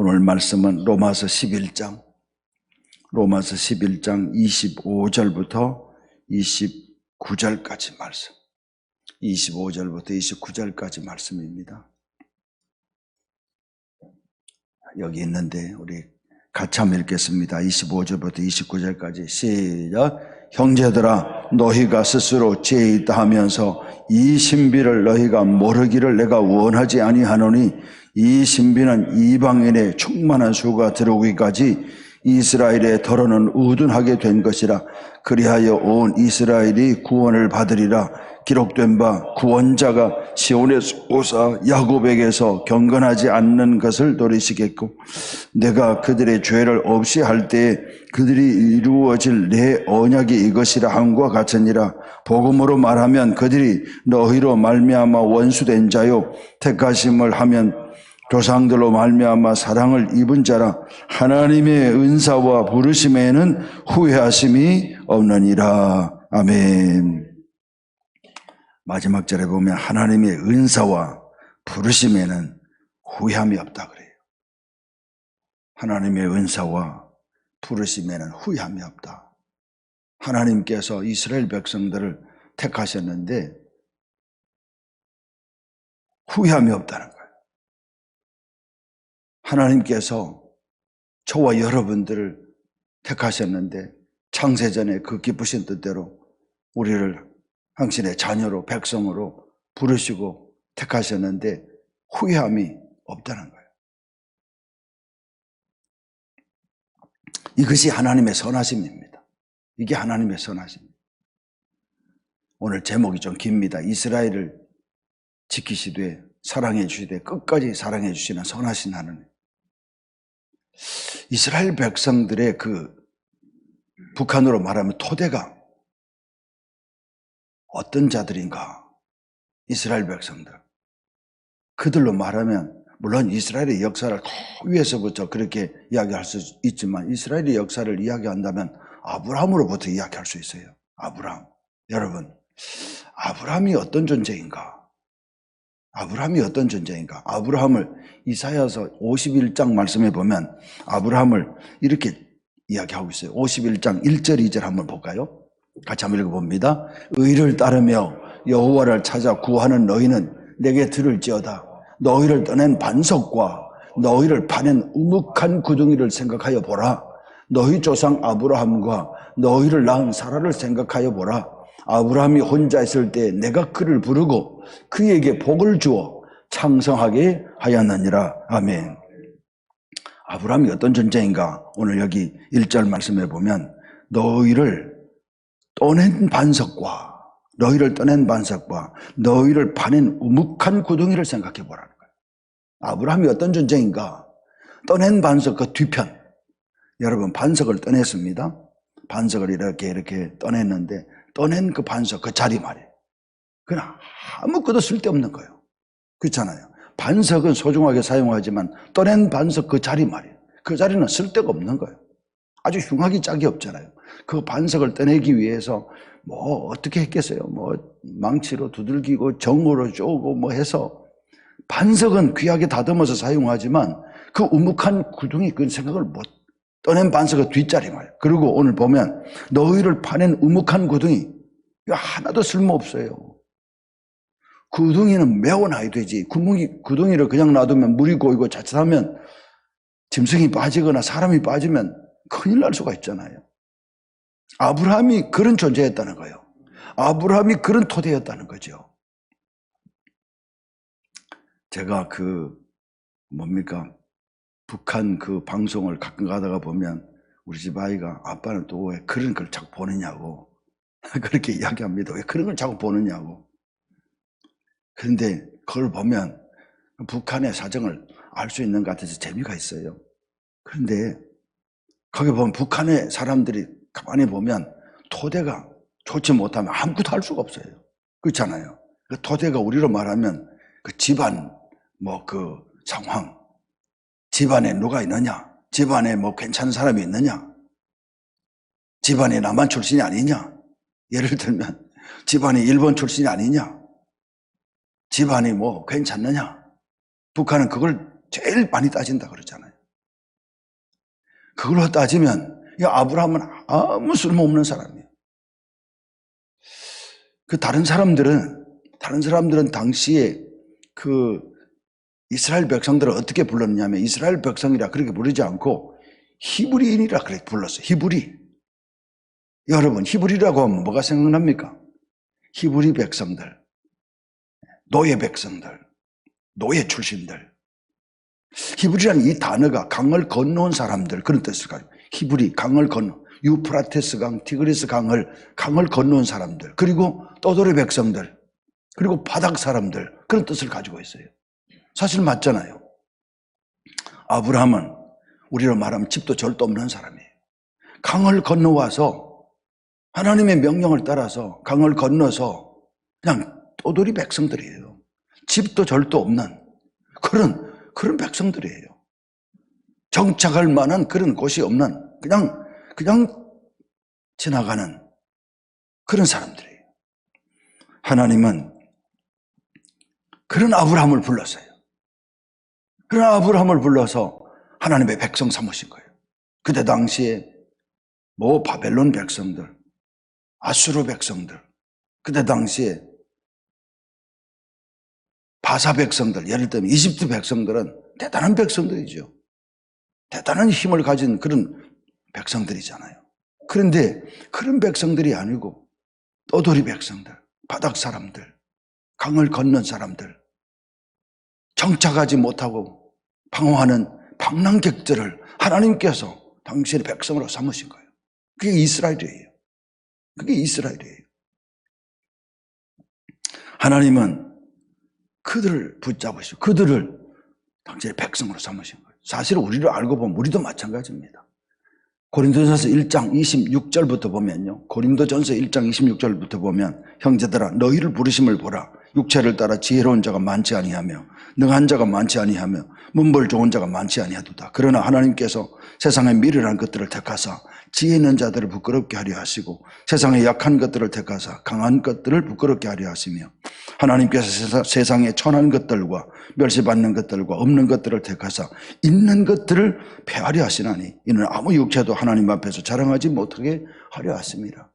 오늘 말씀은 로마서 11장 25절부터 29절까지 말씀, 25절부터 29절까지 말씀입니다. 여기 있는데 우리 같이 한번 읽겠습니다. 25절부터 29절까지 시작. 형제들아, 너희가 스스로 죄 있다 하면서 이 신비를 너희가 모르기를 내가 원하지 아니하노니, 이 신비는 이방인의 충만한 수가 들어오기까지 이스라엘의 더러는 우둔하게 된 것이라. 그리하여 온 이스라엘이 구원을 받으리라. 기록된 바 구원자가 시온에서 오사 야곱에게서 경건하지 않는 것을 노리시겠고, 내가 그들의 죄를 없이 할 때에 그들이 이루어질 내 언약이 이것이라 함과 같으니라. 복음으로 말하면 그들이 너희로 말미암아 원수된 자요, 택하심을 하면 조상들로 말미암아 사랑을 입은 자라. 하나님의 은사와 부르심에는 후회하심이 없느니라. 아멘. 마지막 절에 보면 하나님의 은사와 부르심에는 후회함이 없다 그래요. 하나님의 은사와 부르심에는 후회함이 없다. 하나님께서 이스라엘 백성들을 택하셨는데 후회함이 없다는 거예요. 하나님께서 저와 여러분들을 택하셨는데 창세전에 그 기쁘신 뜻대로 우리를 당신의 자녀로, 백성으로 부르시고 택하셨는데 후회함이 없다는 거예요. 이것이 하나님의 선하심입니다. 이게 하나님의 선하심입니다. 오늘 제목이 좀 깁니다. 이스라엘을 지키시되 사랑해 주시되 끝까지 사랑해 주시는 선하신 하나님. 이스라엘 백성들의 그 북한으로 말하면 토대가 어떤 자들인가? 이스라엘 백성들. 그들로 말하면 물론 이스라엘의 역사를 위에서부터 그렇게 이야기할 수 있지만 이스라엘의 역사를 이야기한다면 아브라함으로부터 이야기할 수 있어요. 아브라함. 여러분, 아브라함이 어떤 존재인가? 아브라함이 어떤 존재인가? 아브라함을 이사야서 51장 말씀에 보면 아브라함을 이렇게 이야기하고 있어요. 51장 1절 2절 한번 볼까요? 같이 한번 읽어봅니다. 의를 따르며 여호와를 찾아 구하는 너희는 내게 들을지어다. 너희를 떠낸 반석과 너희를 파낸 우묵한 구덩이를 생각하여 보라. 너희 조상 아브라함과 너희를 낳은 사라를 생각하여 보라. 아브라함이 혼자 있을 때 내가 그를 부르고 그에게 복을 주어 창성하게 하였느니라. 아멘. 아브라함이 어떤 존재인가? 오늘 여기 1절 말씀에 보면 너희를 떠낸 반석과 너희를 파낸 우묵한 구덩이를 생각해 보라는 거예요. 아브라함이 어떤 존재인가? 떠낸 반석 그 뒤편. 여러분, 반석을 떠냈습니다. 반석을 이렇게 떠냈는데 떠낸 그 반석 그 자리 말이에요. 그냥 아무것도 쓸데없는 거예요. 그렇잖아요. 반석은 소중하게 사용하지만 떠낸 반석 그 자리 말이에요. 그 자리는 쓸데가 없는 거예요. 아주 흉하기 짝이 없잖아요. 그 반석을 떠내기 위해서 뭐 어떻게 했겠어요? 뭐 망치로 두들기고 정으로 쪼고 뭐 해서 반석은 귀하게 다듬어서 사용하지만 그 우묵한 구덩이 그 생각을 못 떠낸 반석의 뒷자리 말이에요. 그리고 오늘 보면 너희를 파낸 우묵한 구덩이 이거 하나도 쓸모없어요. 구덩이는 메워놔야 되지. 구덩이를 그냥 놔두면 물이 고이고 자칫하면 짐승이 빠지거나 사람이 빠지면 큰일 날 수가 있잖아요. 아브라함이 그런 존재였다는 거예요. 아브라함이 그런 토대였다는 거죠. 제가 북한 그 방송을 가끔 가다가 보면 우리 집 아이가 아빠는 또 왜 그런 걸 자꾸 보느냐고 그렇게 이야기합니다. 왜 그런 걸 자꾸 보느냐고. 그런데 그걸 보면 북한의 사정을 알 수 있는 것 같아서 재미가 있어요. 그런데 거기 보면 북한의 사람들이 가만히 보면 토대가 좋지 못하면 아무것도 할 수가 없어요. 그렇잖아요. 그 토대가 우리로 말하면 그 집안 그 상황, 집안에 누가 있느냐, 집안에 뭐 괜찮은 사람이 있느냐, 집안에 남한 출신이 아니냐, 예를 들면 집안이 일본 출신이 아니냐, 집안이 뭐 괜찮느냐. 북한은 그걸 제일 많이 따진다 그러잖아요. 그걸로 따지면 이 아브라함은 아무 쓸모없는 사람이에요. 다른 사람들은 당시에 이스라엘 백성들을 어떻게 불렀냐면 이스라엘 백성이라 그렇게 부르지 않고 히브리인이라 그렇게 불렀어요. 히브리. 여러분, 히브리라고 하면 뭐가 생각납니까? 히브리 백성들, 노예 백성들, 노예 출신들. 히브리라는 이 단어가 강을 건너온 사람들, 그런 뜻을 가지고 히브리, 강을 건너, 유프라테스 강, 티그리스 강을 건너온 사람들, 그리고 떠돌이 백성들, 그리고 바닥 사람들, 그런 뜻을 가지고 있어요. 사실 맞잖아요. 아브라함은 우리로 말하면 집도 절도 없는 사람이에요. 강을 건너와서 하나님의 명령을 따라서 강을 건너서 그냥 떠돌이 백성들이에요. 집도 절도 없는 그런 백성들이에요. 정착할 만한 그런 곳이 없는 그냥 지나가는 그런 사람들이에요. 하나님은 그런 아브라함을 불렀어요. 그런 아브라함을 불러서 하나님의 백성 삼으신 거예요. 그때 당시에 바벨론 백성들, 아수르 백성들, 그때 당시에 바사 백성들, 예를 들면 이집트 백성들은 대단한 백성들이죠. 대단한 힘을 가진 그런 백성들이잖아요. 그런데 그런 백성들이 아니고 떠돌이 백성들, 바닥 사람들, 강을 건넌 사람들, 정착하지 못하고 방황하는 방랑객들을 하나님께서 당신의 백성으로 삼으신 거예요. 그게 이스라엘이에요. 그게 이스라엘이에요. 하나님은 그들을 붙잡으시고 그들을 당신의 백성으로 삼으신 거예요. 사실 우리를 알고 보면 우리도 마찬가지입니다. 고린도전서 1장 26절부터 보면요. 고린도전서 1장 26절부터 보면 형제들아 너희를 부르심을 보라. 육체를 따라 지혜로운 자가 많지 아니하며 능한 자가 많지 아니하며 문벌 좋은 자가 많지 아니하도다. 그러나 하나님께서 세상의 미련한 것들을 택하사 지혜 있는 자들을 부끄럽게 하려 하시고 세상의 약한 것들을 택하사 강한 것들을 부끄럽게 하려 하시며 하나님께서 세상의 천한 것들과 멸시받는 것들과 없는 것들을 택하사 있는 것들을 폐하려 하시나니 이는 아무 육체도 하나님 앞에서 자랑하지 못하게 하려 하심이라.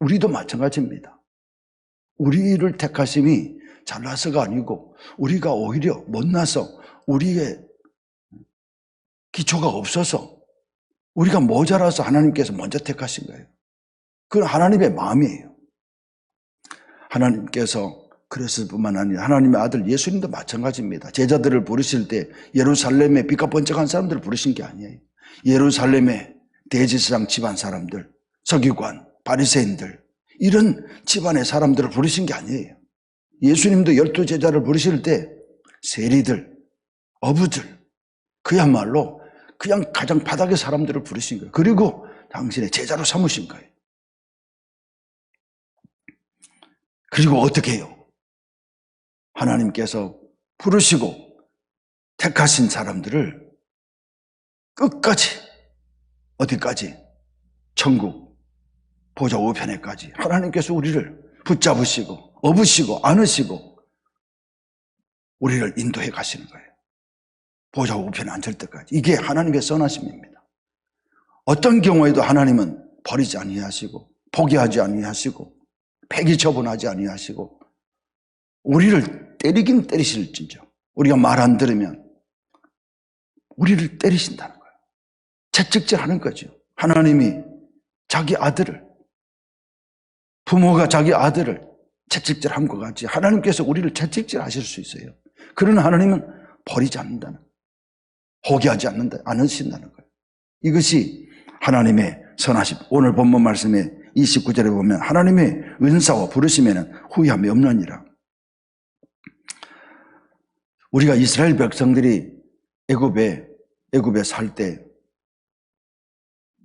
우리도 마찬가지입니다. 우리를 택하심이 잘나서가 아니고 우리가 오히려 못나서 우리의 기초가 없어서 우리가 모자라서 하나님께서 먼저 택하신 거예요. 그건 하나님의 마음이에요. 하나님께서 그랬을 뿐만 아니라 하나님의 아들 예수님도 마찬가지입니다. 제자들을 부르실 때 예루살렘에 빛과 번쩍한 사람들을 부르신 게 아니에요. 예루살렘의 대제사장 집안 사람들, 서기관, 바리새인들 이런 집안의 사람들을 부르신 게 아니에요. 예수님도 12제자를 부르실 때 세리들, 어부들 그야말로 그냥 가장 바닥의 사람들을 부르신 거예요. 그리고 당신의 제자로 삼으신 거예요. 그리고 어떻게 해요? 하나님께서 부르시고 택하신 사람들을 끝까지 어디까지? 천국 보좌 우편에까지 하나님께서 우리를 붙잡으시고 업으시고 안으시고 우리를 인도해 가시는 거예요. 보좌 우편에 앉을 때까지. 이게 하나님의 선하심입니다. 어떤 경우에도 하나님은 버리지 아니하시고 포기하지 아니하시고 폐기 처분하지 아니하시고 우리를 때리긴 때리실진저 우리가 말 안 들으면 우리를 때리신다는 거예요. 채찍질하는 거죠. 하나님이 자기 아들을 부모가 자기 아들을 채찍질한 것 같이 하나님께서 우리를 채찍질하실 수 있어요. 그러나 하나님은 버리지 않는다는 거예요. 포기하지 않으신다는 거예요. 이것이 하나님의 선하심. 오늘 본문 말씀에 29절에 보면 하나님의 은사와 부르심에는 후회함이 없느니라. 우리가 이스라엘 백성들이 애굽에 살 때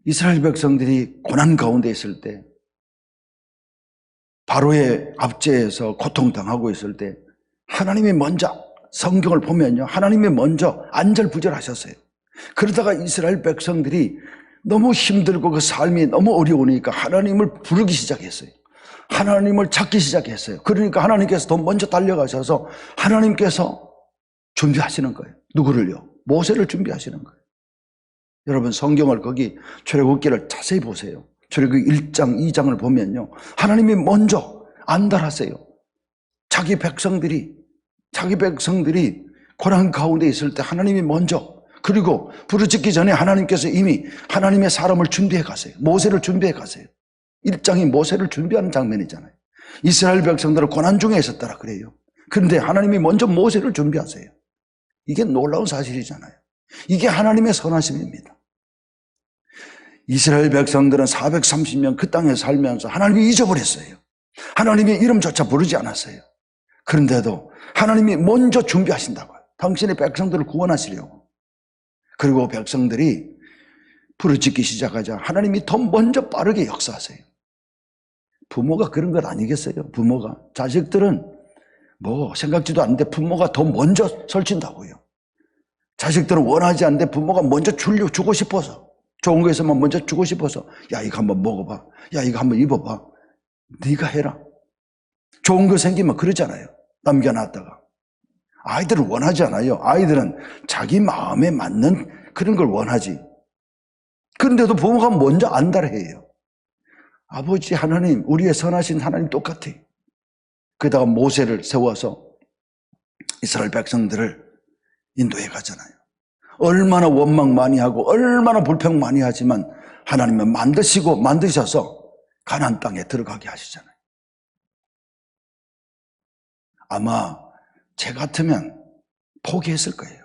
이스라엘 백성들이 고난 가운데 있을 때 바로의 압제에서 고통당하고 있을 때 하나님이 먼저 성경을 보면요. 하나님이 먼저 안절부절하셨어요. 그러다가 이스라엘 백성들이 너무 힘들고 그 삶이 너무 어려우니까 하나님을 부르기 시작했어요. 하나님을 찾기 시작했어요. 그러니까 하나님께서 더 먼저 달려가셔서 하나님께서 준비하시는 거예요. 누구를요? 모세를 준비하시는 거예요. 여러분 성경을 거기 출애굽기를 자세히 보세요. 출애굽기 1장, 2장을 보면요. 하나님이 먼저 안달하세요. 자기 백성들이 고난 가운데 있을 때 하나님이 먼저, 그리고 부르짖기 전에 하나님께서 이미 하나님의 사람을 준비해 가세요. 모세를 준비해 가세요. 1장이 모세를 준비하는 장면이잖아요. 이스라엘 백성들은 고난 중에 있었더라 그래요. 그런데 하나님이 먼저 모세를 준비하세요. 이게 놀라운 사실이잖아요. 이게 하나님의 선하심입니다. 이스라엘 백성들은 430년 그 땅에 살면서 하나님이 잊어버렸어요. 하나님의 이름조차 부르지 않았어요. 그런데도 하나님이 먼저 준비하신다고요. 당신의 백성들을 구원하시려고. 그리고 백성들이 부르짖기 시작하자 하나님이 더 먼저 빠르게 역사하세요. 부모가 그런 것 아니겠어요? 부모가. 자식들은 뭐 생각지도 않는데 부모가 더 먼저 설친다고요. 자식들은 원하지 않는데 부모가 먼저 주고 싶어서, 좋은 거 있으면 먼저 주고 싶어서, 야 이거 한번 먹어봐, 야 이거 한번 입어봐, 네가 해라. 좋은 거 생기면 그러잖아요. 남겨놨다가. 아이들은 원하지 않아요. 아이들은 자기 마음에 맞는 그런 걸 원하지. 그런데도 부모가 먼저 안달해요. 아버지 하나님, 우리의 선하신 하나님 똑같아요. 그러다가 모세를 세워서 이스라엘 백성들을 인도해 가잖아요. 얼마나 원망 많이 하고 얼마나 불평 많이 하지만 하나님은 만드셔서 가나안 땅에 들어가게 하시잖아요. 아마 제 같으면 포기했을 거예요.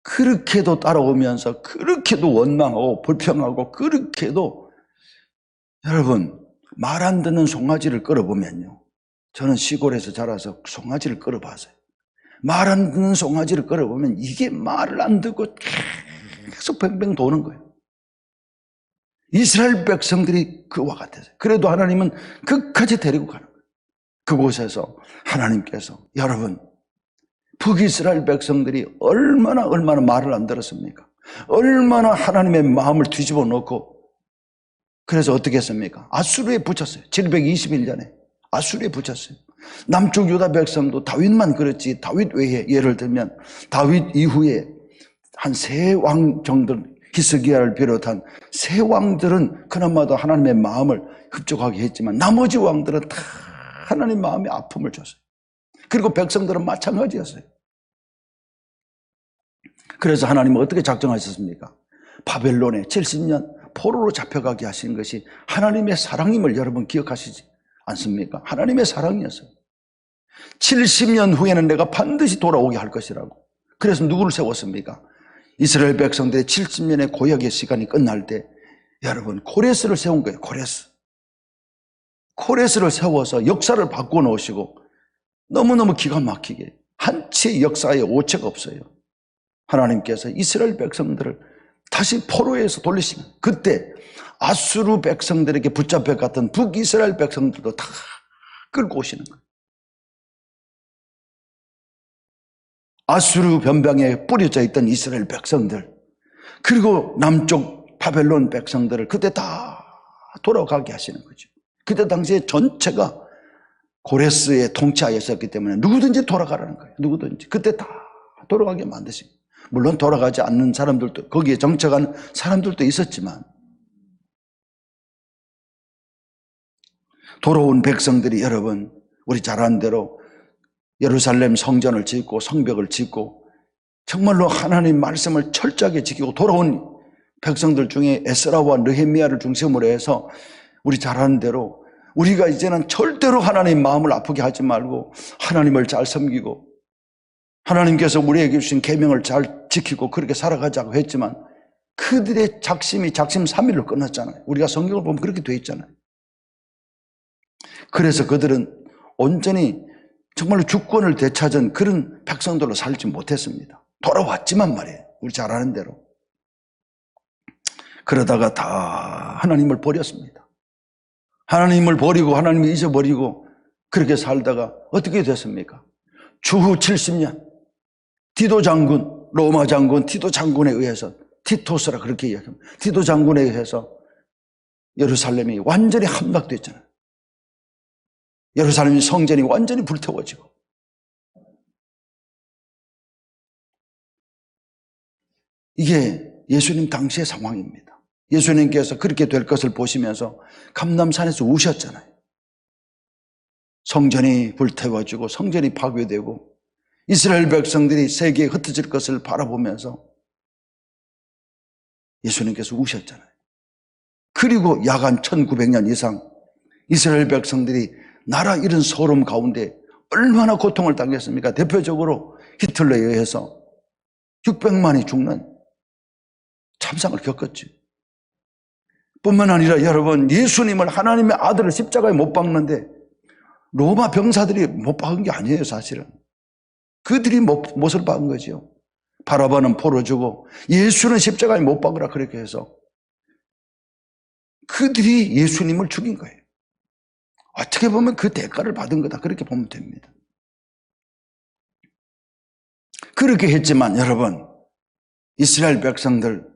그렇게도 따라오면서 그렇게도 원망하고 불평하고 그렇게도, 여러분 말 안 듣는 송아지를 끌어보면요, 저는 시골에서 자라서 송아지를 끌어봤어요. 말 안 듣는 송아지를 끌어보면 이게 말을 안 듣고 계속 뱅뱅 도는 거예요. 이스라엘 백성들이 그와 같았어요. 그래도 하나님은 끝까지 데리고 가는 거예요. 그곳에서 하나님께서, 여러분 북이스라엘 백성들이 얼마나 말을 안 들었습니까? 얼마나 하나님의 마음을 뒤집어 놓고, 그래서 어떻게 했습니까? 아수르에 붙였어요. 721년에 아수르에 붙였어요. 남쪽 유다 백성도 다윗만 그렇지, 다윗 외에 예를 들면 다윗 이후에 한 세 왕 정도, 히스기야를 비롯한 세 왕들은 그나마도 하나님의 마음을 흡족하게 했지만 나머지 왕들은 다 하나님 마음에 아픔을 줬어요. 그리고 백성들은 마찬가지였어요. 그래서 하나님은 어떻게 작정하셨습니까? 바벨론에 70년 포로로 잡혀가게 하신 것이 하나님의 사랑임을 여러분 기억하시지 않습니까? 하나님의 사랑이었어요. 70년 후에는 내가 반드시 돌아오게 할 것이라고. 그래서 누구를 세웠습니까? 이스라엘 백성들의 70년의 고역의 시간이 끝날 때 여러분 고레스를 세운 거예요. 고레스를 세워서 역사를 바꾸어 놓으시고, 너무너무 기가 막히게 한치의 역사에 오체가 없어요. 하나님께서 이스라엘 백성들을 다시 포로에서 돌리시면, 그때 아수르 백성들에게 붙잡혀갔던 북이스라엘 백성들도 다 끌고 오시는 거예요. 아수르 변방에 뿌려져 있던 이스라엘 백성들, 그리고 남쪽 바벨론 백성들을 그때 다 돌아가게 하시는 거죠. 그때 당시에 전체가 고레스의 통치하에 있었기 때문에 누구든지 돌아가라는 거예요. 누구든지. 그때 다 돌아가게 만드시고, 물론 돌아가지 않는 사람들도, 거기에 정착한 사람들도 있었지만, 돌아온 백성들이, 여러분 우리 잘 아는 대로 예루살렘 성전을 짓고 성벽을 짓고 정말로 하나님 말씀을 철저하게 지키고 돌아온 백성들 중에 에스라와 느헤미야를 중심으로 해서, 우리 잘 아는 대로 우리가 이제는 절대로 하나님 마음을 아프게 하지 말고 하나님을 잘 섬기고 하나님께서 우리에게 주신 계명을 잘 지키고 그렇게 살아가자고 했지만, 그들의 작심이 작심삼일로 끝났잖아요. 우리가 성경을 보면 그렇게 돼 있잖아요. 그래서 그들은 온전히 정말로 주권을 되찾은 그런 백성들로 살지 못했습니다. 돌아왔지만 말이에요. 우리 잘 아는 대로. 그러다가 다 하나님을 버렸습니다. 하나님을 버리고 하나님을 잊어버리고 그렇게 살다가 어떻게 됐습니까? 주후 70년 디도 장군, 로마 장군 디도 장군에 의해서, 티토스라 그렇게 이야기합니다. 디도 장군에 의해서 예루살렘이 완전히 함락됐잖아요. 예루살렘 성전이 완전히 불태워지고, 이게 예수님 당시의 상황입니다. 예수님께서 그렇게 될 것을 보시면서 감람산에서 우셨잖아요. 성전이 불태워지고 성전이 파괴되고 이스라엘 백성들이 세계에 흩어질 것을 바라보면서 예수님께서 우셨잖아요. 그리고 야간 1900년 이상 이스라엘 백성들이 나라 잃은 소름 가운데 얼마나 고통을 당했습니까? 대표적으로 히틀러에 의해서 600만이 죽는 참상을 겪었죠. 뿐만 아니라 여러분, 예수님을, 하나님의 아들을 십자가에 못 박는데 로마 병사들이 못 박은 게 아니에요, 사실은. 그들이 못을 박은 거죠. 바라바는 포로 주고 예수는 십자가에 못 박으라 그렇게 해서 그들이 예수님을 죽인 거예요. 어떻게 보면 그 대가를 받은 거다, 그렇게 보면 됩니다. 그렇게 했지만 여러분, 이스라엘 백성들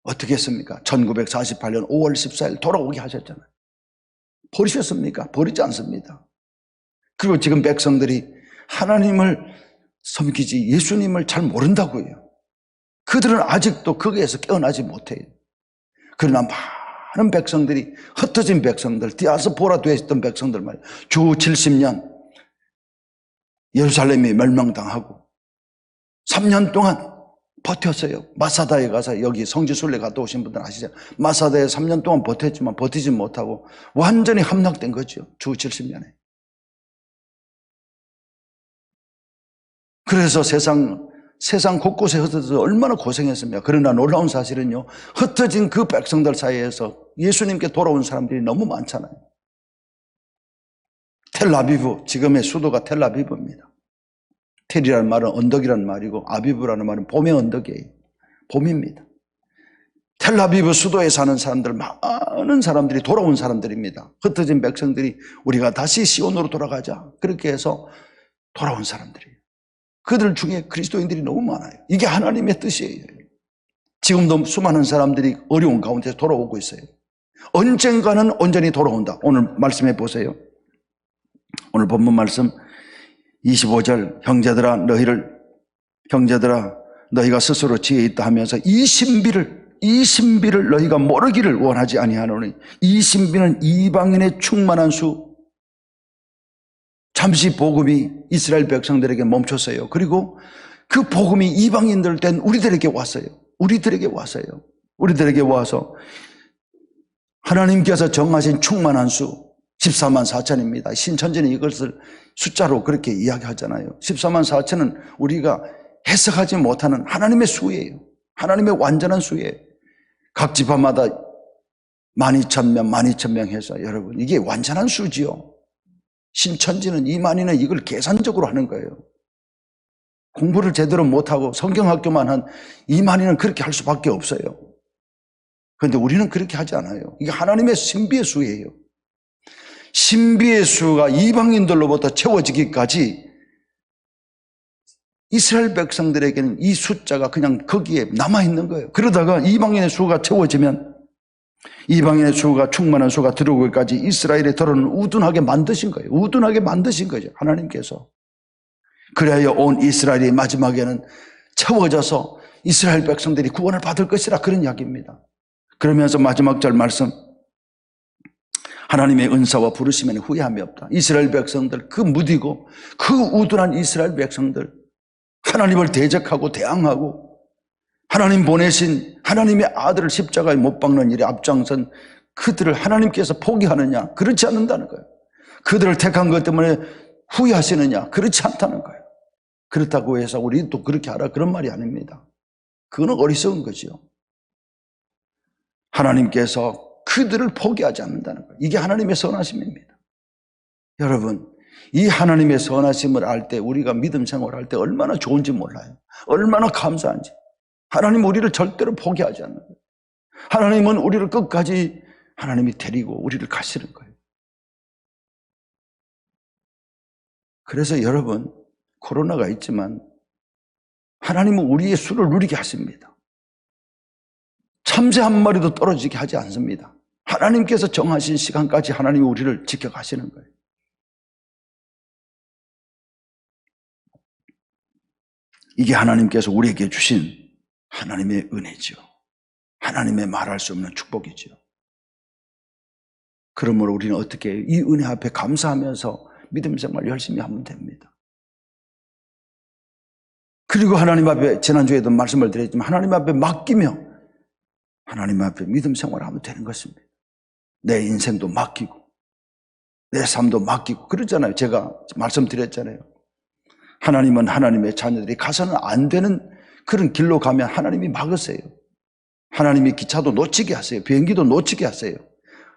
어떻게 했습니까? 1948년 5월 14일 돌아오게 하셨잖아요. 버리셨습니까? 버리지 않습니다. 그리고 지금 백성들이 하나님을 섬기지 예수님을 잘 모른다고요. 그들은 아직도 거기에서 깨어나지 못해요. 그러나 많은 백성들이, 흩어진 백성들, 디아스포라 되어 있던 백성들 말이에요. 주 70년 예루살렘이 멸망당하고 3년 동안 버텼어요. 마사다에 가서, 여기 성지순례 갔다 오신 분들 아시죠? 마사다에 3년 동안 버텼지만 버티지 못하고 완전히 함락된 거죠. 주 70년에. 그래서 세상 곳곳에 흩어져서 얼마나 고생했습니까? 그러나 놀라운 사실은요, 흩어진 그 백성들 사이에서 예수님께 돌아온 사람들이 너무 많잖아요. 텔아비브, 지금의 수도가 텔아비브입니다. 텔이라는 말은 언덕이라는 말이고 아비브라는 말은 봄의 언덕이에요. 봄입니다. 텔아비브 수도에 사는 사람들, 많은 사람들이 돌아온 사람들입니다. 흩어진 백성들이 우리가 다시 시온으로 돌아가자, 그렇게 해서 돌아온 사람들이에요. 그들 중에 그리스도인들이 너무 많아요. 이게 하나님의 뜻이에요. 지금도 수많은 사람들이 어려운 가운데 돌아오고 있어요. 언젠가는 온전히 돌아온다. 오늘 말씀해 보세요. 오늘 본문 말씀 25절, 형제들아 너희가 스스로 지혜 있다 하면서 이 신비를 너희가 모르기를 원하지 아니하노니 이 신비는 이방인의 충만한 수. 잠시 복음이 이스라엘 백성들에게 멈췄어요. 그리고 그 복음이 이방인들 된 우리들에게 왔어요. 우리들에게 와서 하나님께서 정하신 충만한 수 14만 4천입니다. 신천지는 이것을 숫자로 그렇게 이야기하잖아요. 14만 4천은 우리가 해석하지 못하는 하나님의 수예요. 하나님의 완전한 수예요. 각 지파마다 12,000명 해서 여러분, 이게 완전한 수지요. 신천지는 이만희는 이걸 계산적으로 하는 거예요. 공부를 제대로 못하고 성경학교만 한 이만희는 그렇게 할 수밖에 없어요. 그런데 우리는 그렇게 하지 않아요. 이게 하나님의 신비의 수예요. 신비의 수가 이방인들로부터 채워지기까지 이스라엘 백성들에게는 이 숫자가 그냥 거기에 남아있는 거예요. 그러다가 이방인의 수가 채워지면 이방인의 수가 충만한 수가 들어오기까지 이스라엘의 더러는 우둔하게 만드신 거예요. 우둔하게 만드신 거죠, 하나님께서. 그래야 온 이스라엘이 마지막에는 채워져서 이스라엘 백성들이 구원을 받을 것이라, 그런 이야기입니다. 그러면서 마지막 절 말씀, 하나님의 은사와 부르심에는 후회함이 없다. 이스라엘 백성들, 그 무디고 그 우둔한 이스라엘 백성들, 하나님을 대적하고 대항하고 하나님 보내신 하나님의 아들을 십자가에 못 박는 일에 앞장선 그들을 하나님께서 포기하느냐? 그렇지 않는다는 거예요. 그들을 택한 것 때문에 후회하시느냐? 그렇지 않다는 거예요. 그렇다고 해서 우리도 그렇게 하라, 그런 말이 아닙니다. 그거는 어리석은 거죠. 하나님께서 그들을 포기하지 않는다는 거예요. 이게 하나님의 선하심입니다. 여러분, 이 하나님의 선하심을 알 때, 우리가 믿음 생활할 때 얼마나 좋은지 몰라요. 얼마나 감사한지. 하나님은 우리를 절대로 포기하지 않는 거예요. 하나님은 우리를 끝까지 하나님이 데리고 우리를 가시는 거예요. 그래서 여러분, 코로나가 있지만 하나님은 우리의 수를 누리게 하십니다. 참새 한 마리도 떨어지게 하지 않습니다. 하나님께서 정하신 시간까지 하나님이 우리를 지켜가시는 거예요. 이게 하나님께서 우리에게 주신 하나님의 은혜죠. 하나님의 말할 수 없는 축복이죠. 그러므로 우리는 어떻게 해요? 이 은혜 앞에 감사하면서 믿음 생활 열심히 하면 됩니다. 그리고 하나님 앞에, 지난주에도 말씀을 드렸지만 하나님 앞에 맡기며 하나님 앞에 믿음 생활하면 되는 것입니다. 내 인생도 맡기고 내 삶도 맡기고 그러잖아요. 제가 말씀드렸잖아요. 하나님은 하나님의 자녀들이 가서는 안 되는 그런 길로 가면 하나님이 막으세요. 하나님이 기차도 놓치게 하세요. 비행기도 놓치게 하세요.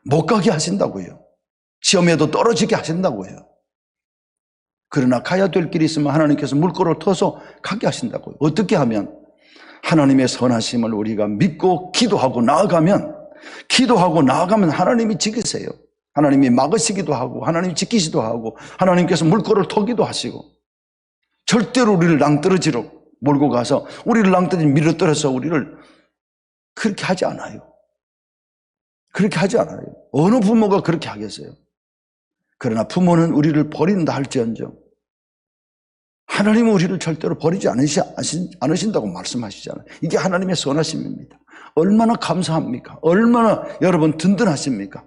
못 가게 하신다고요. 시험에도 떨어지게 하신다고요. 그러나 가야 될 길이 있으면 하나님께서 물꼬를 터서 가게 하신다고요. 어떻게 하면? 하나님의 선하심을 우리가 믿고 기도하고 나아가면 하나님이 지키세요. 하나님이 막으시기도 하고 하나님이 지키시기도 하고 하나님께서 물꼬를 터기도 하시고 절대로 우리를 낭떠러지로 몰고 가서 우리를 낭떠러지 밀어떨어서 우리를 그렇게 하지 않아요. 그렇게 하지 않아요. 어느 부모가 그렇게 하겠어요? 그러나 부모는 우리를 버린다 할지언정 하나님은 우리를 절대로 버리지 않으신다고 말씀하시잖아요. 이게 하나님의 선하심입니다. 얼마나 감사합니까? 얼마나 여러분 든든하십니까?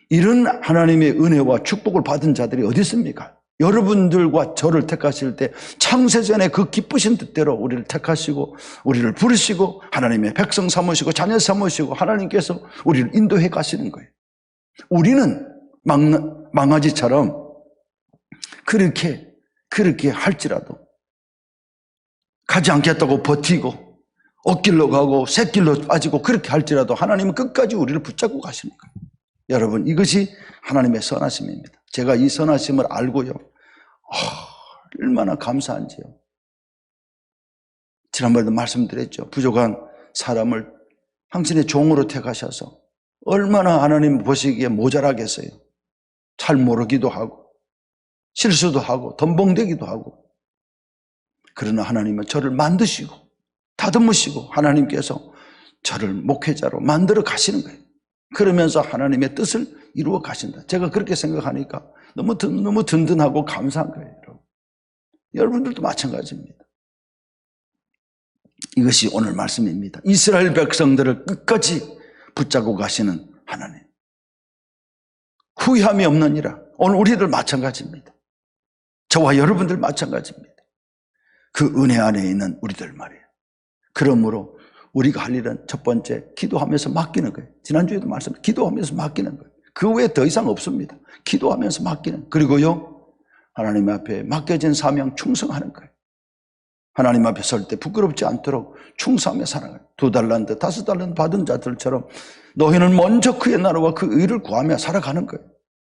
이런 하나님의 은혜와 축복을 받은 자들이 어디 있습니까? 여러분들과 저를 택하실 때 창세전에 그 기쁘신 뜻대로 우리를 택하시고 우리를 부르시고 하나님의 백성 삼으시고 자녀 삼으시고 하나님께서 우리를 인도해 가시는 거예요. 우리는 망아지처럼 그렇게 할지라도 가지 않겠다고 버티고 엇길로 가고 샛길로 빠지고 그렇게 할지라도 하나님은 끝까지 우리를 붙잡고 가시는 거예요. 여러분 이것이 하나님의 선하심입니다. 제가 이 선하심을 알고요. 얼마나 감사한지요. 지난번에도 말씀드렸죠. 부족한 사람을 당신의 종으로 택하셔서 얼마나 하나님 보시기에 모자라겠어요. 잘 모르기도 하고 실수도 하고 덤벙대기도 하고 그러나 하나님은 저를 만드시고 다듬으시고 하나님께서 저를 목회자로 만들어 가시는 거예요. 그러면서 하나님의 뜻을 이루어 가신다. 제가 그렇게 생각하니까 너무 든든하고 감사한 거예요. 여러분. 여러분들도 마찬가지입니다. 이것이 오늘 말씀입니다. 이스라엘 백성들을 끝까지 붙잡고 가시는 하나님. 후회함이 없느니라. 오늘 우리들 마찬가지입니다. 저와 여러분들 마찬가지입니다. 그 은혜 안에 있는 우리들 말이에요. 그러므로 우리가 할 일은 첫 번째 기도하면서 맡기는 거예요. 지난주에도 말씀드렸죠. 기도하면서 맡기는 거예요. 그 외에 더 이상 없습니다. 기도하면서 맡기는. 그리고요 하나님 앞에 맡겨진 사명 충성하는 거예요. 하나님 앞에 설 때 부끄럽지 않도록 충성하며 살아가요. 2달란트, 5달란트 받은 자들처럼 너희는 먼저 그의 나라와 그 의를 구하며 살아가는 거예요.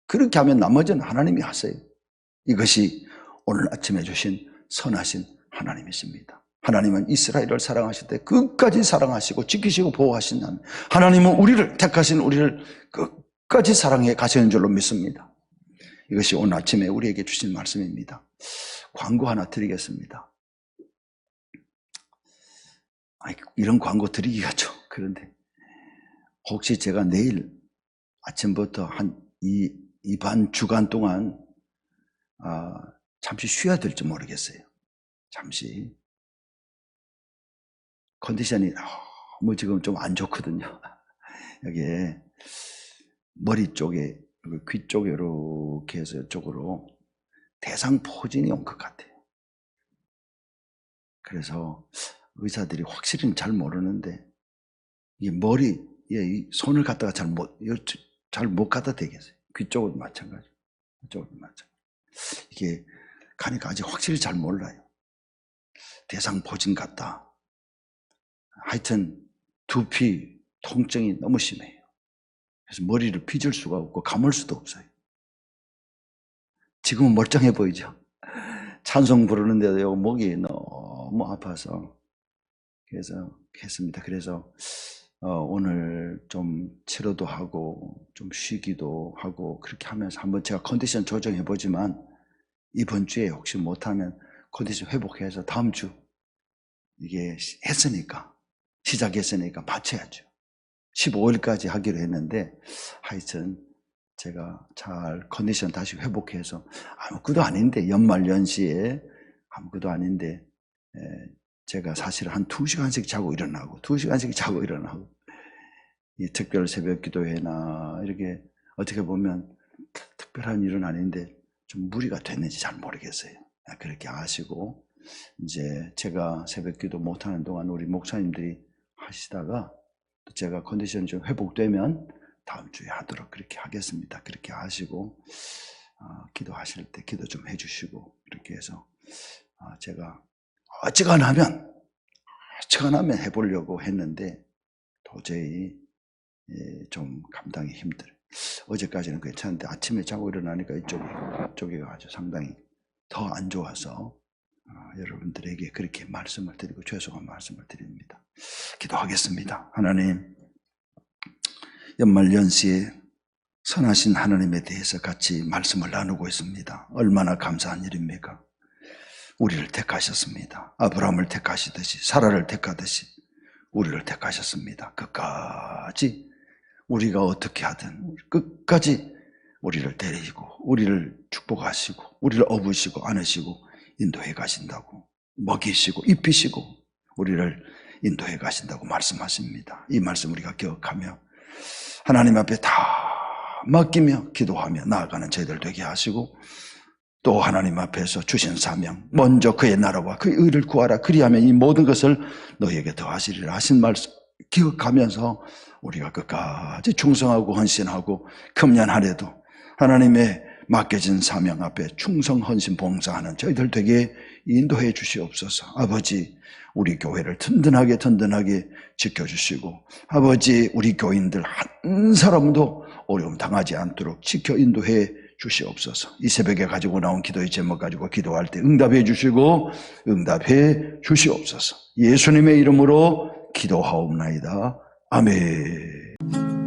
그렇게 하면 나머지는 하나님이 하세요. 이것이 오늘 아침에 주신 선하신 하나님이십니다. 하나님은 이스라엘을 사랑하실 때 끝까지 사랑하시고 지키시고 보호하신 하나님은 우리를 택하신 우리를 끝까지 사랑해 가시는 줄로 믿습니다. 이것이 오늘 아침에 우리에게 주신 말씀입니다. 광고 하나 드리겠습니다. 이런 광고 드리기가 좀 그런데 혹시 제가 내일 아침부터 한 이 반 주간 동안 잠시 쉬어야 될지 모르겠어요. 잠시 컨디션이 너무 지금 좀 안 좋거든요. 여기에 머리 쪽에 귀 쪽에 이렇게 해서 이쪽으로 대상포진이 온 것 같아요. 그래서 의사들이 확실히는 잘 모르는데 이 머리에 이 손을 갖다가 잘 못 갖다 대겠어요. 귀 쪽은 마찬가지, 이쪽은 마찬가지. 이게 가니까 아직 확실히 잘 몰라요. 대상포진 같다. 하여튼 두피 통증이 너무 심해요. 그래서 머리를 빗을 수가 없고 감을 수도 없어요. 지금은 멀쩡해 보이죠. 찬송 부르는데도 목이 너무 아파서 그래서 했습니다. 그래서 오늘 좀 치료도 하고 좀 쉬기도 하고 그렇게 하면서 한번 제가 컨디션 조정해 보지만 이번 주에 혹시 못하면 컨디션 회복해서 다음 주 이게 시작했으니까 맞춰야죠. 15일까지 하기로 했는데 하여튼 제가 잘 컨디션 다시 회복해서 아무것도 아닌데 연말연시에 아무것도 아닌데 제가 사실 한 2시간씩 자고 일어나고 2시간씩 자고 일어나고 이 특별 새벽 기도회나 이렇게 어떻게 보면 특별한 일은 아닌데 좀 무리가 됐는지 잘 모르겠어요. 그렇게 하시고 이제 제가 새벽 기도 못하는 동안 우리 목사님들이 하시다가 제가 컨디션이 좀 회복되면 다음 주에 하도록 그렇게 하겠습니다. 그렇게 하시고 기도하실 때 기도 좀 해주시고 이렇게 해서 제가 어찌간하면 해보려고 했는데 도저히 좀 감당이 힘들어요. 어제까지는 괜찮은데 아침에 자고 일어나니까 이쪽이 아주 상당히 더 안 좋아서 여러분들에게 그렇게 말씀을 드리고 죄송한 말씀을 드립니다. 기도하겠습니다. 하나님, 연말연시에 선하신 하나님에 대해서 같이 말씀을 나누고 있습니다. 얼마나 감사한 일입니까? 우리를 택하셨습니다. 아브라함을 택하시듯이 사라를 택하듯이 우리를 택하셨습니다. 끝까지 우리가 어떻게 하든 끝까지 우리를 데리고 우리를 축복하시고 우리를 업으시고 안으시고 인도해 가신다고, 먹이시고 입히시고 우리를 인도해 가신다고 말씀하십니다. 이 말씀 우리가 기억하며 하나님 앞에 다 맡기며 기도하며 나아가는 저희들 되게 하시고, 또 하나님 앞에서 주신 사명, 먼저 그의 나라와 그의 의를 구하라, 그리하면 이 모든 것을 너희에게 더하시리라 하신 말씀 기억하면서 우리가 끝까지 충성하고 헌신하고 금년 한 해도 하나님의 맡겨진 사명 앞에 충성 헌신 봉사하는 저희들 되게 인도해 주시옵소서. 아버지, 우리 교회를 든든하게 지켜주시고, 아버지, 우리 교인들 한 사람도 어려움 당하지 않도록 지켜 인도해 주시옵소서. 이 새벽에 가지고 나온 기도의 제목 가지고 기도할 때 응답해 주시고 응답해 주시옵소서. 예수님의 이름으로 기도하옵나이다. 아멘.